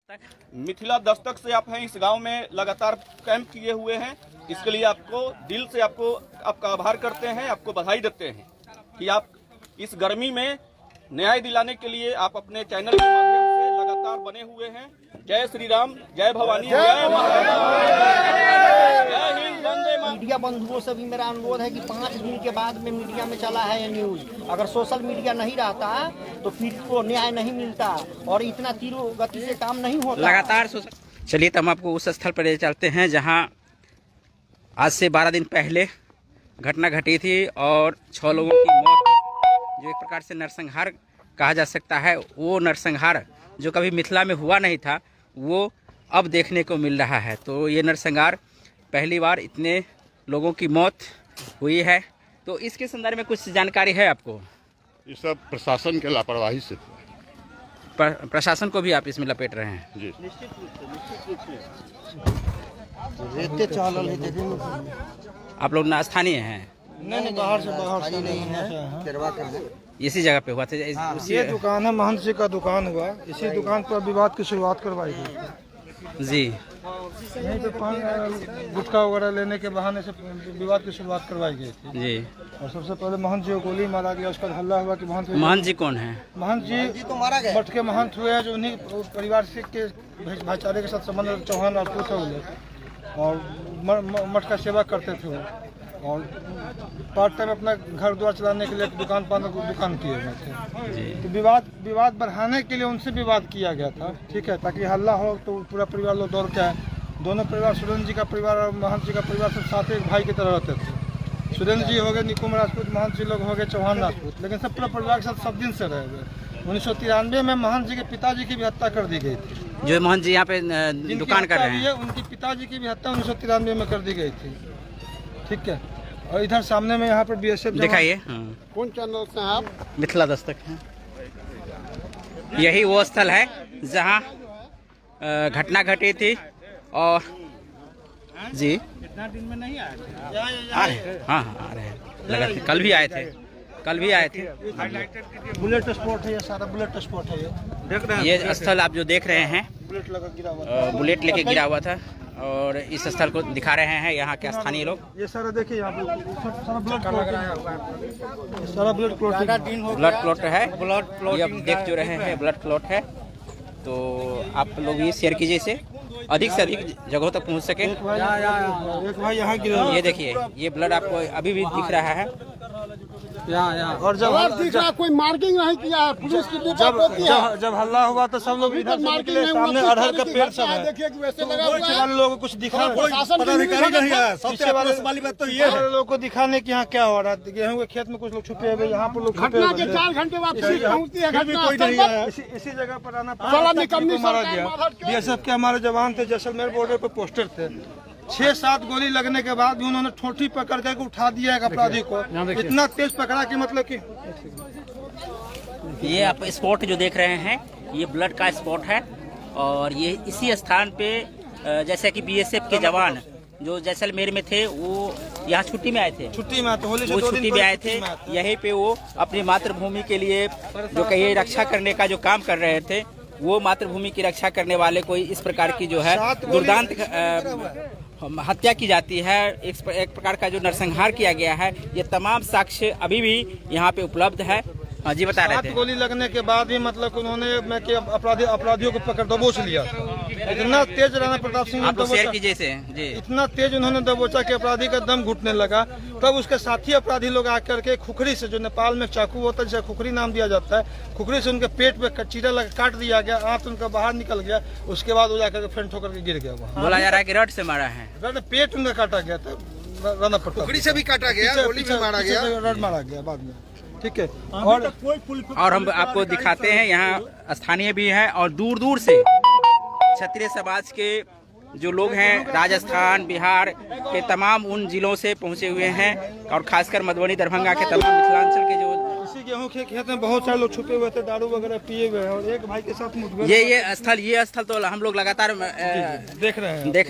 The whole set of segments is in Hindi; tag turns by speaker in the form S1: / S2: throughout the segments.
S1: मिथिला दस्तक से आप हैं इस गांव में लगातार कैंप किए हुए हैं। इसके लिए आपको दिल से आपका आभार करते हैं, आपको बधाई देते हैं कि आप इस गर्मी में न्याय दिलाने के लिए आप अपने चैनल के माध्यम से लगातार बने हुए हैं। जय श्री राम, जय भवानी, जय महाराज, जय हिंद, वंदे मातरम।
S2: मीडिया बंधुओं से भी मेरा अनुरोध है कि 5 दिन के बाद में मीडिया में चला है ये न्यूज, अगर सोशल मीडिया नहीं रहता तो पीड़ित को न्याय नहीं मिलता और इतना तीव्र गति से काम नहीं होता।
S3: लगातार चलिए तो हम आपको उस स्थल पर ले चलते हैं जहां आज से 12 दिन पहले घटना घटी थी और 6 लोगों की मौत, जो एक प्रकार से नरसंहार कहा जा सकता है। वो नरसंहार जो कभी मिथिला में हुआ नहीं था वो अब देखने को मिल रहा है। तो ये नरसंहार पहली बार इतने लोगों की मौत हुई है। तो इसके संदर्भ में कुछ जानकारी है आपको?
S4: ये सब प्रशासन के लापरवाही से।
S3: प्रशासन को भी आप इसमें लपेट रहे हैं
S4: जी।
S3: आप लोग ना स्थानीय हैं?
S2: नहीं, बाहर से नहीं है,
S3: इसी जगह पे हुआ था?
S5: ये दुकान है, महंत जी का दुकान हुआ, इसी दुकान पर विवाद की शुरुआत करवाई गई
S3: जी।
S5: यहीं पे पान गुटखा वगैरह लेने के बहाने से विवाद की शुरुआत करवाई गई थी
S3: जी।
S5: और सबसे पहले महंत जी को गोली मारा गया। उसका हल्ला हुआ कि
S3: महंत जी कौन है?
S5: महंत जी तो मारा गया, मठ के महंत हुए हैं, जो उन्हीं परिवार से के भाईचारे के साथ संबंध चौहान राजपूत है वो लोग, और मठ का सेवा करते थे वो, और पार्ट टाइम अपना घर द्वार चलाने के लिए दुकान किए हुए थे। तो विवाद बढ़ाने के लिए उनसे विवाद किया गया था, ठीक है, ताकि हल्ला हो तो पूरा परिवार लोग दौड़ के आए। दोनों परिवार, सुरेंद्र जी का परिवार और महंत जी का परिवार सब साथ एक भाई की तरह रहते थे। सुरेंद्र जी हो गए निकुम राजपूत, महंत जी लोग हो गए चौहान राजपूत, लेकिन सब पूरा परिवार के साथ सब दिन से रहे हुए। 1993 में महंत जी के पिताजी की भी हत्या कर दी गई थी।
S3: जो महंत जी यहाँ पे दुकान कर रहे हैं,
S5: उनके पिताजी की भी हत्या 1993 में कर दी गई थी, ठीक है। और इधर सामने में यहाँ पर BSF
S3: दिखाइए।
S4: कौन चैनल से हैं आप?
S3: मिथिला दस्तक है। यही वो स्थल है जहाँ घटना घटी थी। और जी
S1: इतना दिन में नहीं आए थे?
S3: आ रहे, हाँ आ रहे हैं, लगा थे, कल भी आए थे।
S5: बुलेट स्पॉट है, ये सारा बुलेट स्पॉट है। ये देख रहे हैं,
S3: ये स्थल आप जो देख रहे हैं,
S5: बुलेट लगा गिरा हुआ,
S3: बुलेट लेके गिरा हुआ था और इस स्थल को दिखा रहे हैं यहाँ के स्थानीय लोग।
S5: ये सारा देखिए, यहाँ पे सारा ब्लड लग रहा है, सारा ब्लड
S3: क्लॉट है। ये आप देख जो रहे हैं ब्लड क्लॉट है। तो आप लोग ये शेयर कीजिए, इसे अधिक से अधिक जगहों तक पहुँच सके।
S5: एक भाई यहाँ गिरा,
S3: ये देखिए, ये ब्लड आपको अभी भी दिख रहा है।
S5: और जब
S4: दिख रहा, कोई मार्किंग नहीं किया है, पुलिस की
S5: जब हल्ला हुआ तो सब लोग इधर से निकले, सामने अरहर का पेड़ सब है।
S4: देखिए कि वैसे लगा
S5: पीछे वाले लोगों को कुछ दिखा,
S4: पदाधिकारी नहीं है।
S5: पीछे वाली बात तो ये है, लोगों को दिखाने की यहाँ क्या हो रहा है। गेहूं के खेत में कुछ लोग छुपे हुए, यहाँ पर लोग
S4: घटना के 4 घंटे बाद पुलिस पहुंचती है, घटना
S5: कोई नहीं आया। इसी जगह पर आना मारा गया। BSF के हमारे जवान थे, जैसलमेर बॉर्डर पे पोस्टर थे। 6-7 गोली लगने के बाद भी उन्होंने ठोठी पकड़ करके उठा दिया एक अपराधी को, इतना तेज पकड़ा कि मतलब कि
S3: ये आप स्पॉट जो देख रहे हैं, ये ब्लड का स्पॉट है। और ये इसी स्थान पे जैसे कि BSF के जवान जो जैसलमेर में थे वो यहाँ छुट्टी में आए थे, वो छुट्टी में आए थे। यहीं पे वो अपनी मातृभूमि के लिए जो कहीं रक्षा करने का जो काम कर रहे थे, वो मातृभूमि की रक्षा करने वाले कोई इस प्रकार की जो है दुर्दांत हत्या की जाती है, एक प्रकार का जो नरसंहार किया गया है। ये तमाम साक्ष्य अभी भी यहाँ पे उपलब्ध है। हाँ जी, बता रहे थे।
S5: 7 गोली लगने के बाद भी मतलब उन्होंने अपराधियों को पकड़ दबोच लिया। इतना तेज राणा प्रताप सिंह
S3: आप शेयर कीजिए से जी।
S5: इतना तेज उन्होंने दबोचा कि अपराधी का दम घुटने लगा। तब उसके साथी अपराधी लोग आकर के खुखरी से, जो नेपाल में चाकू होता है जिसे खुखरी नाम दिया जाता है, खुखरी से उनके पेट पे चीरा लगा काट दिया गया, आंत उनका बाहर निकल गया। उसके बाद वो जाकर फेंट होकर के गिर गया।
S3: बोला जा रहा है कि रड से मारा है,
S5: पेट उनका काटा गया था, राणा प्रताप
S4: खुखरी से भी काटा गया, गोली से मारा गया,
S5: रड मारा गया बाद में, ठीक है।
S3: और हम आपको दिखाते हैं, यहाँ स्थानीय भी है और दूर दूर से क्षत्रिय समाज के जो लोग हैं, राजस्थान, बिहार के तमाम उन जिलों से पहुंचे हुए हैं और खासकर मधुबनी, दरभंगा के तमाम मिथिलांचल के जो
S5: इसी गेहूं के खेत में बहुत सारे लोग छुपे हुए थे, दारू वगैरह पिए हुए हैं, और एक भाई के साथ मुठभेड़।
S3: ये स्थल तो हम लोग लगातार
S5: देख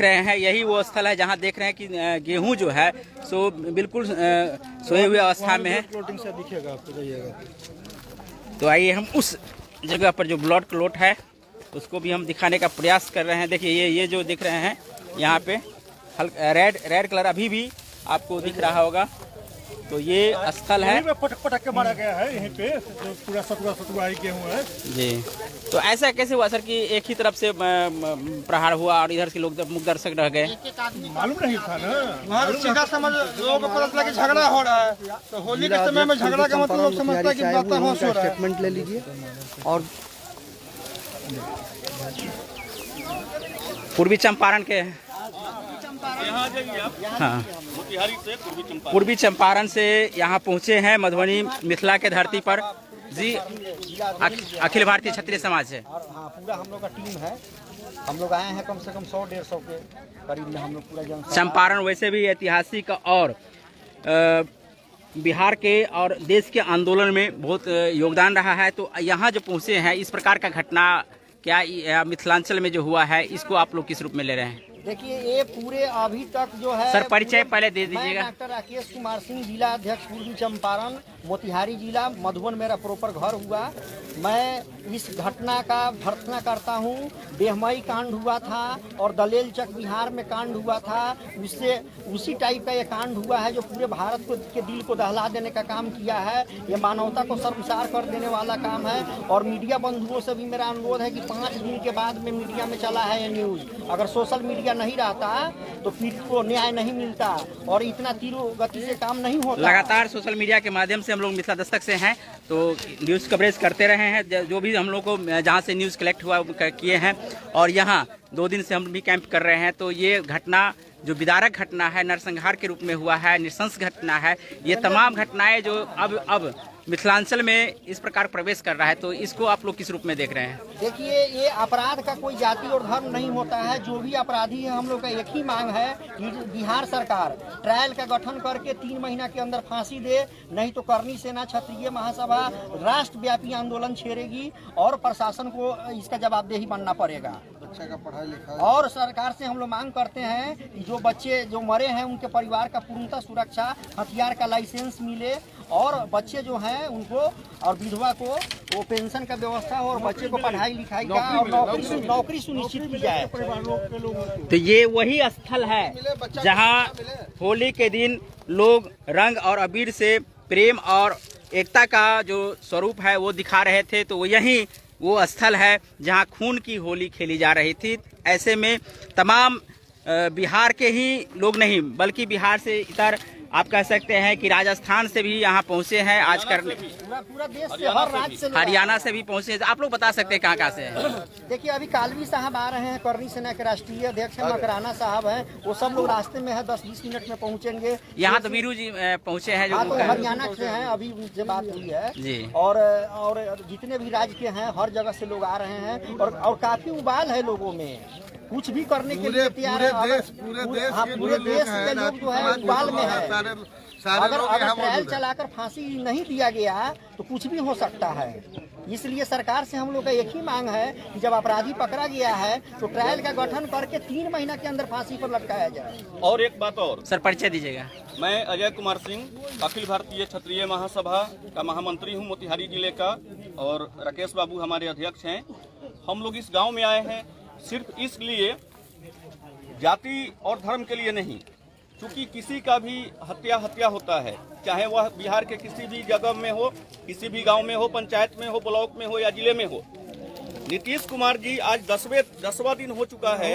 S5: रहे हैं।
S3: यही वो स्थल है जहां देख रहे हैं कि गेहूं जो है सो बिल्कुल सोए हुए अवस्था में है।
S5: फ्लोटिंग से दिखेगा आपको, जाइएगा।
S3: तो आइए हम उस जगह पर जो ब्लड क्लॉट है उसको भी हम दिखाने का प्रयास कर रहे हैं। देखिए ये जो दिख रहे हैं यहाँ पे हल्का रेड कलर अभी भी आपको दिख रहा होगा। तो ये स्थल है,
S5: पटक के मारा गया है यहीं पे, जो पूरा सतुआ गेहूँ है
S3: जी। तो ऐसा कैसे हुआ सर कि एक ही तरफ से प्रहार हुआ और इधर से लोग मुख दर्शक रह गए?
S5: मालूम नहीं था ना, वहाँ सीधा समझ लोगों को पता चला कि झगड़ा हो रहा है। तो होली के समय में झगड़ा का मतलब लोग समझता है कि बात होश हो रहा है।
S2: स्टेटमेंट ले लीजिए। और
S3: पूर्वी चंपारण के
S1: यहाँ जाइए आप,
S3: हाँ
S1: मोतिहारी से पूर्वी चंपारण।
S3: पूर्वी चंपारण से यहाँ पहुँचे हैं मधुबनी मिथिला के धरती पर जी। अखिल भारतीय क्षत्रिय समाज से
S2: हाँ, पूरा हम लोग का टीम है। हम लोग आए हैं कम से कम 100-150 के करीब में। हम लोग पूरा
S3: चंपारण वैसे भी ऐतिहासिक और बिहार के और देश के आंदोलन में बहुत योगदान रहा है। तो यहाँ जो पहुँचे हैं, इस प्रकार का घटना क्या मिथिलांचल में जो हुआ है, इसको आप लोग किस रूप में ले रहे हैं?
S2: देखिए, ये पूरे अभी तक जो है,
S3: सर परिचय पहले दे दीजिएगा।
S2: मैं डॉक्टर राकेश कुमार सिंह, जिला अध्यक्ष पूर्वी चंपारण, मोतिहारी जिला, मधुबन मेरा प्रॉपर घर हुआ। मैं इस घटना का भर्त्सना करता हूँ। बेहमई कांड हुआ था और दलेल चक बिहार में कांड हुआ था, उससे उसी टाइप का ये कांड हुआ है जो पूरे भारत को के दिल को दहला देने का काम किया है। ये मानवता को शर्मसार कर देने वाला काम है। और मीडिया बंधुओं से भी मेरा अनुरोध है कि 5 दिन के बाद में मीडिया में चला है ये न्यूज़। अगर सोशल मीडिया नहीं रहता तो पीड़ित को न्याय नहीं मिलता और इतना तीव्र गति से काम नहीं होता।
S3: लगातार सोशल मीडिया के माध्यम से हम लोग मिथिला दस्तक से हैं तो न्यूज़ कवरेज करते रहे हैं। जो भी हम लोग को जहां से न्यूज़ कलेक्ट हुआ किए हैं और यहां 2 दिन से हम भी कैंप कर रहे हैं। तो ये घटना जो विदारक घटना है, नरसंहार के रूप में हुआ है, नृशंस घटना है, ये तमाम घटनाएं जो अब मिथिलांचल में इस प्रकार प्रवेश कर रहा है, तो इसको आप लोग किस रूप में देख रहे हैं?
S2: देखिए, ये अपराध का कोई जाति और धर्म नहीं होता है। जो भी अपराधी है, हम लोग का एक ही मांग है कि बिहार सरकार ट्रायल का गठन करके 3 महीना के अंदर फांसी दे, नहीं तो करनी सेना क्षत्रिय महासभा राष्ट्रव्यापी आंदोलन छेड़ेगी और प्रशासन को इसका जवाबदेही बनना पड़ेगा।
S5: बच्चा का पढ़ाई लिखाई
S2: और सरकार से हम लोग मांग करते हैं कि जो बच्चे जो मरे हैं उनके परिवार का पूर्णतः सुरक्षा, हथियार का लाइसेंस मिले और बच्चे जो हैं उनको और विधवा को वो पेंशन का व्यवस्था हो और बच्चे को पढ़ाई लिखाई का और नौकरी सुनिश्चित की जाए।
S3: तो ये वही स्थल है जहां होली के दिन लोग रंग और अबीर से प्रेम और एकता का जो स्वरूप है वो दिखा रहे थे। तो यही वो स्थल है जहां खून की होली खेली जा रही थी। ऐसे में तमाम बिहार के ही लोग नहीं बल्कि बिहार से इतर आप कह सकते हैं कि राजस्थान से भी यहाँ पहुँचे हैं आज करने,
S2: पूरा देश से, हर राज्य से,
S3: हरियाणा से भी पहुँचे हैं। आप लोग बता सकते हैं कहाँ से हैं?
S2: देखिए, अभी कालवी साहब आ रहे हैं, करनी सेना के राष्ट्रीय अध्यक्ष हैं, मकराना साहब हैं, वो सब लोग रास्ते में है, 10-20 मिनट में पहुँचेंगे।
S3: यहाँ तो वीरू जी पहुँचे हैं जो
S2: तो हरियाणा से हैं, अभी उनसे बात हुई है
S3: जी।
S2: और जितने भी राज्य के हैं, हर जगह से लोग आ रहे हैं और काफी उबाल है लोगों में, कुछ भी करने के लिए तैयार है। पूरे देश के लोग जो है उबाल में है। अगर ट्रायल चलाकर फांसी नहीं दिया गया तो कुछ भी हो सकता है। इसलिए सरकार से हम लोग का एक ही मांग है कि जब अपराधी पकड़ा गया है तो ट्रायल का गठन करके 3 महीना के अंदर फांसी पर लटकाया जाए।
S1: और एक बात और,
S3: सर परिचय दीजिएगा।
S1: मैं अजय कुमार सिंह, अखिल भारतीय क्षत्रिय महासभा का महामंत्री हूं मोतिहारी जिले का, और राकेश बाबू हमारे अध्यक्ष हैं। हम लोग इस गांव में आए हैं सिर्फ इसलिए, जाति और धर्म के लिए नहीं, क्योंकि किसी का भी हत्या होता है, चाहे वह बिहार के किसी भी जगह में हो, किसी भी गांव में हो, पंचायत में हो, ब्लॉक में हो या जिले में हो। नीतीश कुमार जी आज 10वां दिन हो चुका है,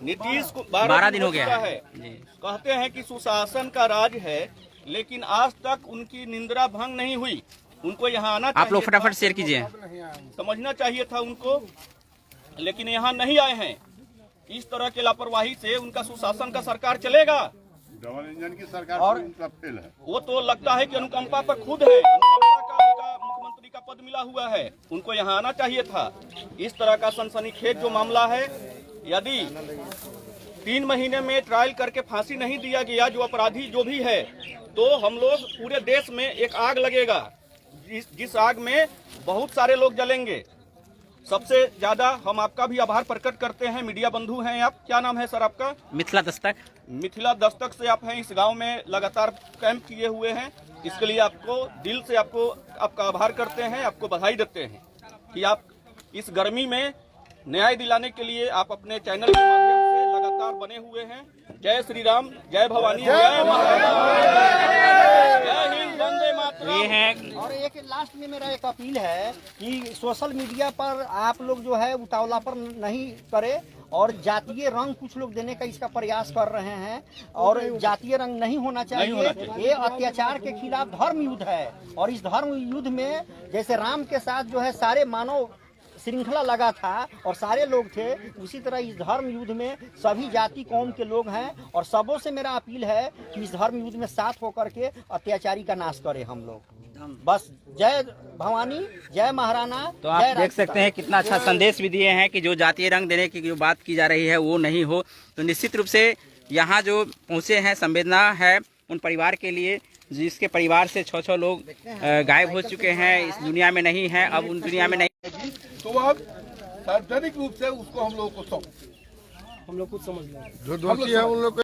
S1: नीतीश को 12 दिन हो गया है। कहते हैं कि सुशासन का राज है, लेकिन आज तक उनकी निंदा भंग नहीं हुई। उनको यहाँ आना चाहिए।
S3: आप लोग फटाफट शेयर कीजिए।
S1: समझना चाहिए था उनको, लेकिन यहाँ नहीं आए हैं। इस तरह की लापरवाही से उनका सुशासन का सरकार चलेगा?
S4: डबल इंजन की सरकार
S2: और
S4: उनका फेल है।
S1: वो तो लगता है कि अनुकंपा पर खुद है, अनुकंपा का उनका मुख्यमंत्री का पद मिला हुआ है, उनको यहाँ आना चाहिए था। इस तरह का सनसनीखेज जो मामला है, यदि 3 महीने में ट्रायल करके फांसी नहीं दिया गया जो अपराधी जो भी है, तो हम लोग पूरे देश में एक आग लगेगा, जिस आग में बहुत सारे लोग जलेंगे। सबसे ज्यादा हम आपका भी आभार प्रकट करते हैं, मीडिया बंधु हैं आप। क्या नाम है सर आपका?
S3: मिथिला दस्तक।
S1: मिथिला दस्तक से आप हैं, इस गांव में लगातार कैंप किए हुए हैं। इसके लिए आपको दिल से आपका आभार करते हैं, आपको बधाई देते हैं कि आप इस गर्मी में न्याय दिलाने के लिए आप अपने चैनल के माध्यम से लगातार बने हुए हैं। जय श्री राम, जय भवानी, जय महाराज, जय हिंद, वंदे मातरम।
S3: ये है
S2: और एक लास्ट में मेरा एक अपील है कि सोशल मीडिया पर आप लोग जो है उतावला पर नहीं करे और जातीय रंग कुछ लोग देने का इसका प्रयास कर रहे हैं और जातीय रंग नहीं होना चाहिए। ये अत्याचार के खिलाफ धर्म युद्ध है और इस धर्म युद्ध में जैसे राम के साथ जो है सारे मानव श्रृंखला लगा था और सारे लोग थे, उसी तरह इस धर्म युद्ध में सभी जाति कौम के लोग हैं और सबों से मेरा अपील है कि इस धर्म युद्ध में साथ होकर के अत्याचारी का नाश करें हम लोग। बस जय भवानी, जय महाराणा।
S3: तो आप देख सकते हैं कितना अच्छा संदेश भी दिए हैं कि जो जातीय रंग देने की जो बात की जा रही है वो नहीं हो। तो निश्चित रूप से यहाँ जो पहुँचे हैं, संवेदना है उन परिवार के लिए जिसके परिवार से 6 लोग गायब हो चुके हैं, इस दुनिया में नहीं है, अब उन दुनिया में नहीं।
S6: तो वह सार्वजनिक रूप से उसको हम लोग को सौंप,
S5: हम लोग कुछ समझ लें जो दोषी है उन लोग